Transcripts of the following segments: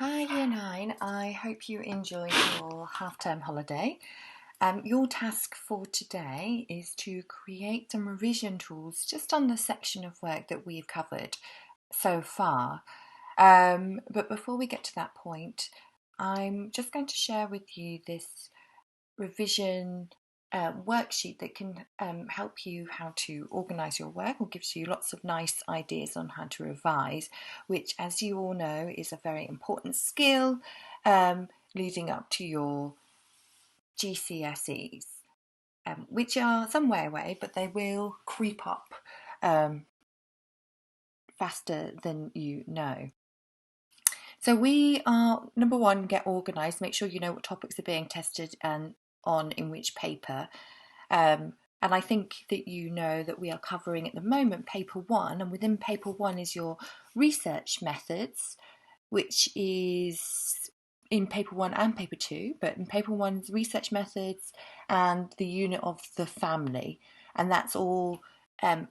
Hi, Year 9. I hope you enjoyed your half-term holiday. Your task for today is to create some revision tools just on the section of work that we've covered so far. But before we get to that point, I'm just going to share with you this revision worksheet that can help you how to organise your work, or gives you lots of nice ideas on how to revise, which, as you all know, is a very important skill leading up to your GCSEs, which are some way away, but they will creep up faster than you know. So we are, number one, get organised, make sure you know what topics are being tested and on in which paper. And I think that you know that we are covering at the moment paper one, and within paper one is your research methods, which is in paper one and paper two, but in paper one's research methods and the unit of the family, and that's all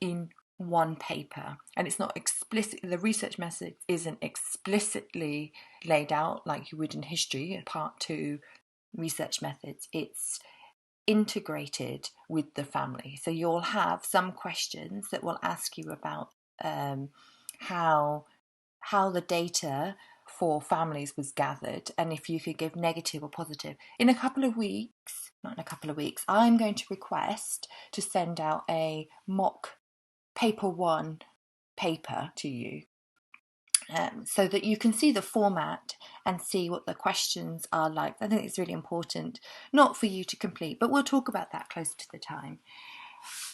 in one paper. And it's not explicit, the research method isn't explicitly laid out like you would in history, part two research methods. It's integrated with the family. So you'll have some questions that will ask you about how the data for families was gathered, and if you could give negative or positive. In a couple of weeks, not in a couple of weeks, I'm going to request to send out a mock paper one paper to you, so that you can see the format and see what the questions are like. I think it's really important, not for you to complete, but we'll talk about that closer to the time.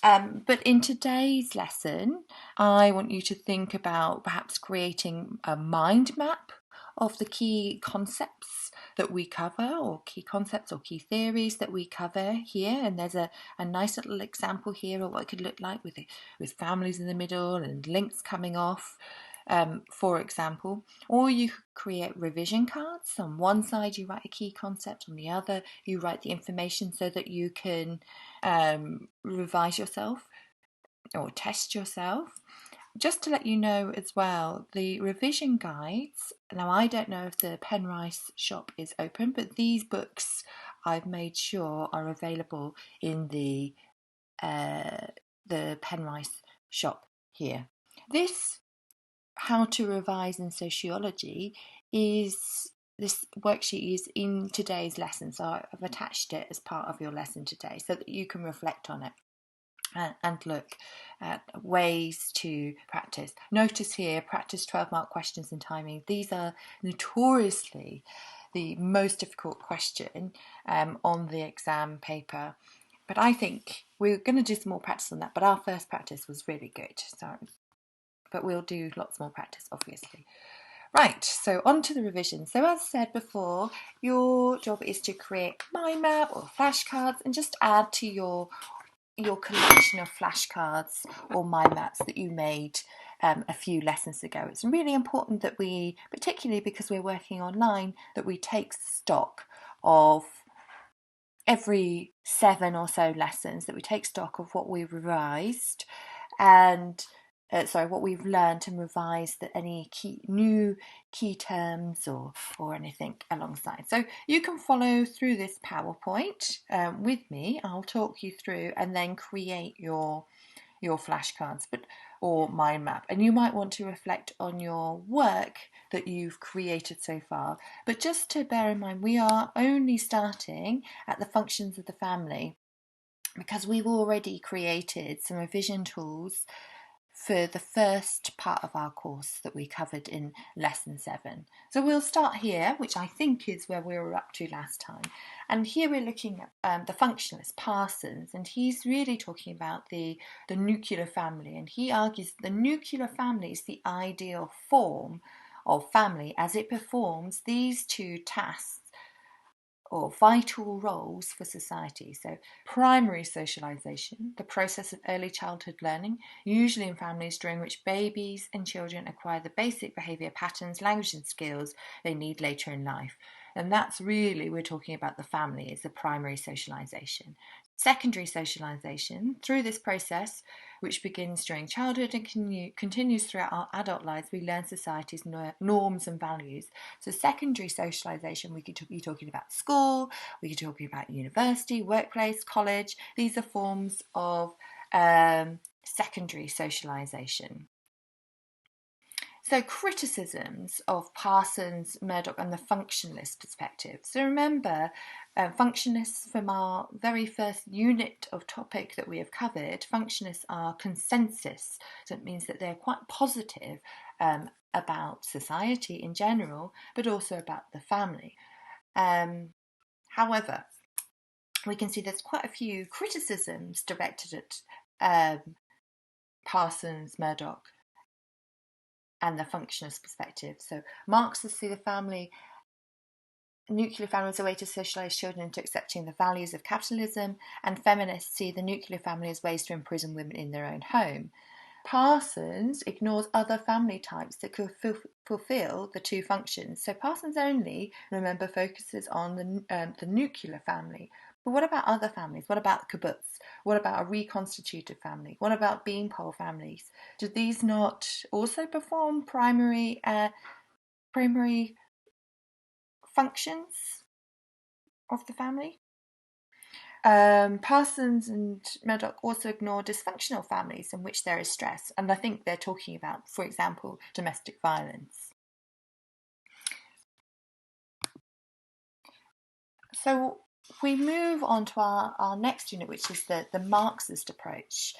But in today's lesson, I want you to think about perhaps creating a mind map of the key concepts that we cover, or key concepts or key theories that we cover here. And there's a nice little example here of what it could look like with families in the middle and links coming off, for example. Or you could create revision cards. On one side you write a key concept, on the other you write the information, so that you can revise yourself or test yourself. Just to let you know as well, the revision guides, now I don't know if the Penrice shop is open, but these books I've made sure are available in the Penrice shop here. This How to Revise in Sociology this worksheet is in today's lesson, so I've attached it as part of your lesson today so that you can reflect on it and look at ways to practice. Notice here, practice 12-mark questions and timing. These are notoriously the most difficult question on the exam paper, but I think we're going to do some more practice on that. But our first practice was really good, but we'll do lots more practice, obviously. Right, so on to the revision. So as said before, your job is to create mind map or flashcards and just add to your collection of flashcards or mind maps that you made a few lessons ago. It's really important that we, particularly because we're working online, that we take stock of every 7 or so lessons, that we take stock of what we've revised and what we've learned and revised, that any new key terms or anything alongside. So you can follow through this PowerPoint with me. I'll talk you through and then create your flashcards or mind map. And you might want to reflect on your work that you've created so far. But just to bear in mind, we are only starting at the functions of the family, because we've already created some revision tools for the first part of our course that we covered in lesson 7. So we'll start here, which I think is where we were up to last time. And here we're looking at the functionalist Parsons, and he's really talking about the nuclear family. And he argues the nuclear family is the ideal form of family as it performs these two tasks or vital roles for society. So primary socialization, the process of early childhood learning, usually in families during which babies and children acquire the basic behaviour patterns, language and skills they need later in life. And that's really, we're talking about the family as the primary socialization. Secondary socialization, through this process, which begins during childhood and continues throughout our adult lives. We learn society's norms and values. So secondary socialisation, we could be talking about school, we could be talking about university, workplace, college. These are forms of secondary socialisation. So criticisms of Parsons, Murdoch and the functionalist perspective. So remember, functionalists from our very first unit of topic that we have covered, functionalists are consensus. So it means that they're quite positive about society in general, but also about the family. However, we can see there's quite a few criticisms directed at Parsons, Murdoch, and the functionalist perspective. So Marxists see the nuclear family as a way to socialise children into accepting the values of capitalism, and feminists see the nuclear family as ways to imprison women in their own home. Parsons ignores other family types that could fulfil the two functions. So Parsons only, remember, focuses on the nuclear family. But what about other families? What about kibbutz? What about a reconstituted family? What about beanpole families? Do these not also perform primary functions of the family? Parsons and Murdoch also ignore dysfunctional families in which there is stress, and I think they're talking about, for example, domestic violence. So we move on to our next unit, which is the Marxist approach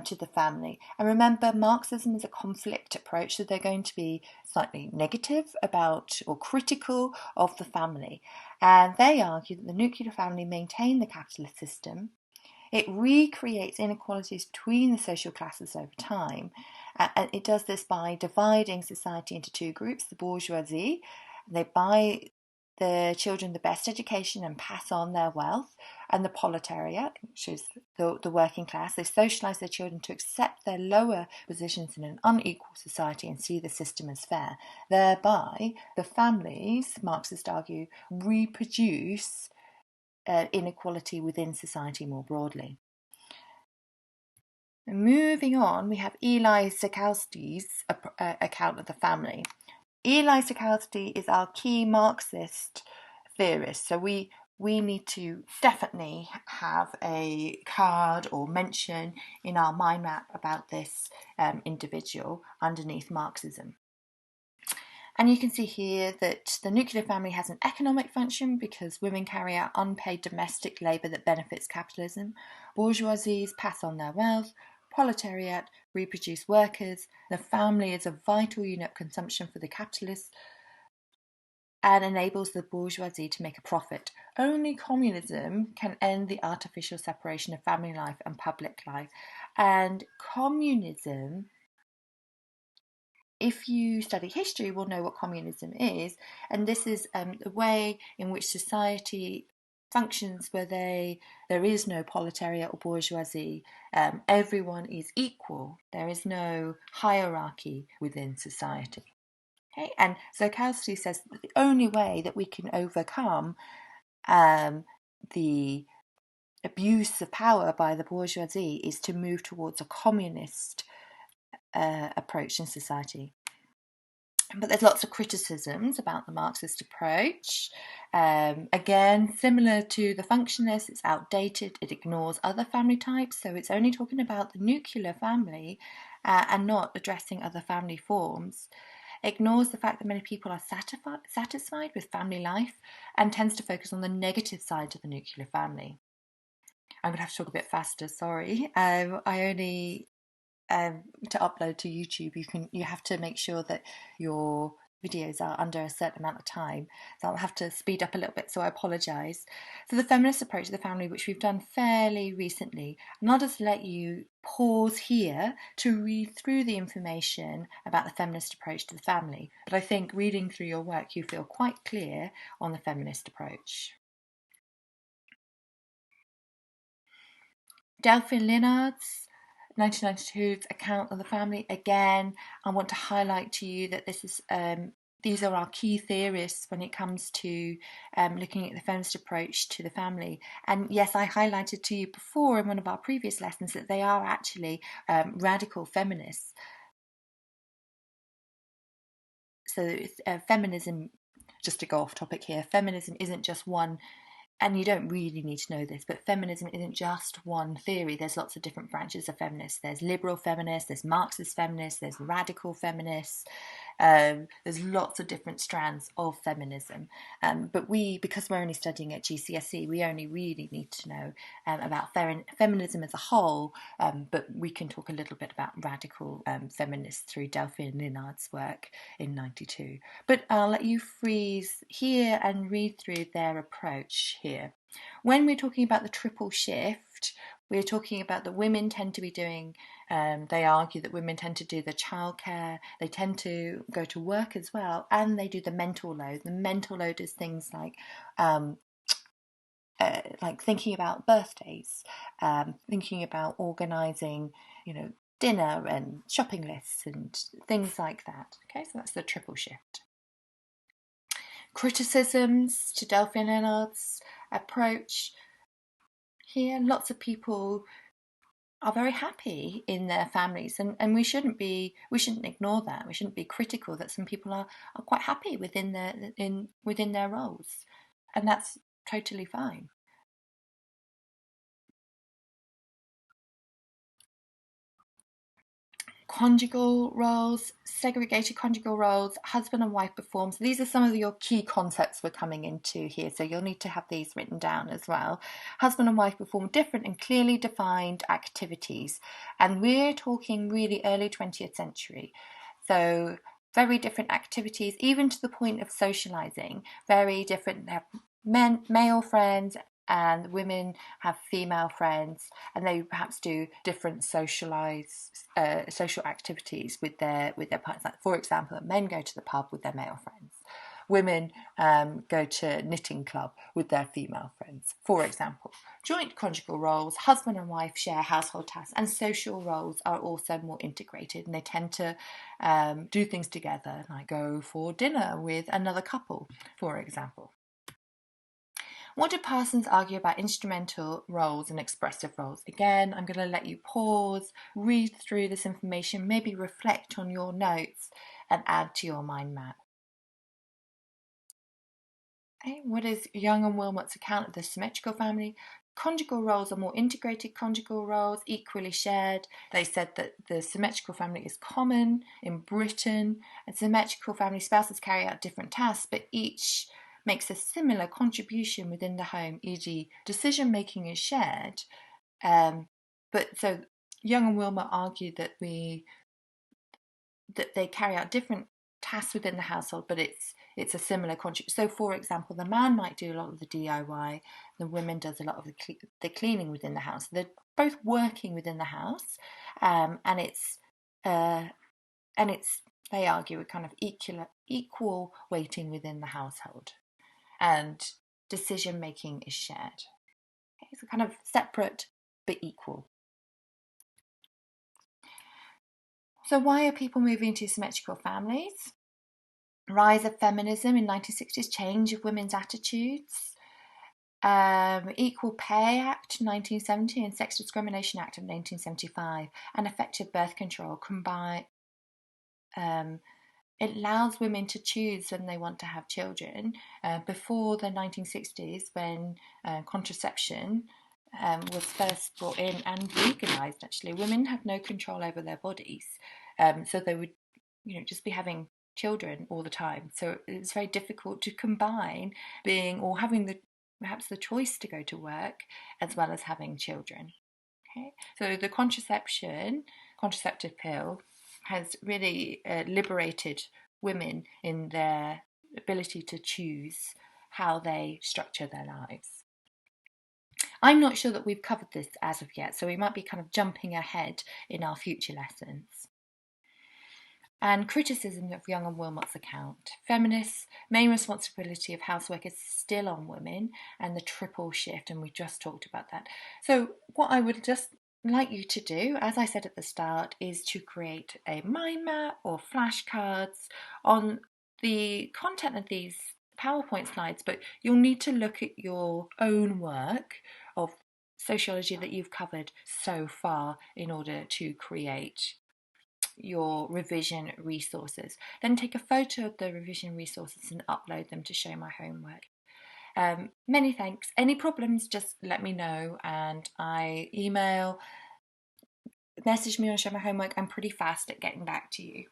to the family. And remember, Marxism is a conflict approach, so they're going to be slightly negative about or critical of the family. And they argue that the nuclear family maintained the capitalist system. It recreates inequalities between the social classes over time. And it does this by dividing society into two groups, the bourgeoisie. They buy the children the best education and pass on their wealth, and the proletariat, which is the working class. They socialise their children to accept their lower positions in an unequal society and see the system as fair. Thereby, the families, Marxists argue, reproduce inequality within society more broadly. Moving on, we have Eli Sikowski's account of the family. Eli Sikowski is our key Marxist theorist, so we need to definitely have a card or mention in our mind map about this individual underneath Marxism. And you can see here that the nuclear family has an economic function because women carry out unpaid domestic labour that benefits capitalism. Bourgeoisies pass on their wealth. Proletariat reproduce workers. The family is a vital unit of consumption for the capitalists and enables the bourgeoisie to make a profit. Only communism can end the artificial separation of family life and public life. And communism, if you study history, will know what communism is. And this is the way in which society functions where there is no proletariat or bourgeoisie. Everyone is equal. There is no hierarchy within society. Okay? And Zokowski says that the only way that we can overcome the abuse of power by the bourgeoisie is to move towards a communist approach in society. But there's lots of criticisms about the Marxist approach. Again, similar to the functionalist, it's outdated, it ignores other family types, so it's only talking about the nuclear family and not addressing other family forms. It ignores the fact that many people are satisfied with family life and tends to focus on the negative side of the nuclear family. I'm going to have to talk a bit faster, sorry. I only to upload to YouTube, you have to make sure that your videos are under a certain amount of time. So I'll have to speed up a little bit, so I apologise. So the feminist approach to the family, which we've done fairly recently, and I'll just let you pause here to read through the information about the feminist approach to the family. But I think reading through your work, you feel quite clear on the feminist approach. Delphine Linnard's 1992's account of the family. Again, I want to highlight to you that this is these are our key theorists when it comes to looking at the feminist approach to the family. And yes, I highlighted to you before in one of our previous lessons that they are actually radical feminists. So feminism, just to go off topic here, feminism isn't just one, and you don't really need to know this, but feminism isn't just one theory. There's lots of different branches of feminists. There's liberal feminists, there's Marxist feminists, there's radical feminists. There's lots of different strands of feminism. But because we're only studying at GCSE, we only really need to know about feminism as a whole, but we can talk a little bit about radical feminists through Delphine Linnard's work in '92. But I'll let you freeze here and read through their approach here. When we're talking about the triple shift, we're talking about that women tend to be doing, they argue that women tend to do the childcare, they tend to go to work as well, and they do the mental load. The mental load is things like thinking about birthdays, thinking about organising, dinner and shopping lists and things like that. Okay, so that's the triple shift. Criticisms to Delphine Linnard's approach. Here, lots of people are very happy in their families, and we shouldn't ignore that. We shouldn't be critical that some people are quite happy within their roles, and that's totally fine. Conjugal roles, segregated conjugal roles, husband and wife performs. These are some of your key concepts we're coming into here, so you'll need to have these written down as well. Husband and wife perform different and clearly defined activities, and we're talking really early 20th century. So very different activities, even to the point of socializing, very different. They have male friends, and women have female friends, and they perhaps do different social activities with their partners. Like, for example, men go to the pub with their male friends. Women go to knitting club with their female friends, for example. Joint conjugal roles, husband and wife share household tasks, and social roles are also more integrated, and they tend to do things together, like go for dinner with another couple, for example. What do Parsons argue about instrumental roles and expressive roles? Again, I'm going to let you pause, read through this information, maybe reflect on your notes and add to your mind map. Okay, what is Young and Wilmot's account of the symmetrical family? Conjugal roles are more integrated conjugal roles, equally shared. They said that the symmetrical family is common in Britain. A symmetrical family spouses carry out different tasks, but each makes a similar contribution within the home, e.g. decision making is shared. But so Young and Wilmot argued that they carry out different tasks within the household, but it's a similar contribution. So for example, the man might do a lot of the DIY, the woman does a lot of the cleaning within the house. They're both working within the house, and it's they argue a kind of equal weighting within the household, and decision making is shared. Okay, so kind of separate but equal. So why are people moving to symmetrical families? Rise of feminism in 1960s, change of women's attitudes. Equal Pay Act 1970 and Sex Discrimination Act of 1975, and effective birth control combine. It allows women to choose when they want to have children. Before the 1960s, when contraception was first brought in and legalised, actually, women have no control over their bodies, so they would, just be having children all the time. So it's very difficult to combine having perhaps the choice to go to work as well as having children. Okay, so the contraceptive pill has really liberated women in their ability to choose how they structure their lives. I'm not sure that we've covered this as of yet, so we might be kind of jumping ahead in our future lessons. And criticism of Young and Wilmot's account. Feminists' main responsibility of housework is still on women, and the triple shift, and we just talked about that. So what I would just like you to do, as I said at the start, is to create a mind map or flashcards on the content of these PowerPoint slides, but you'll need to look at your own work of sociology that you've covered so far in order to create your revision resources. Then take a photo of the revision resources and upload them to show my homework. Many thanks. Any problems, just let me know, and I email, message me on show my homework. I'm pretty fast at getting back to you.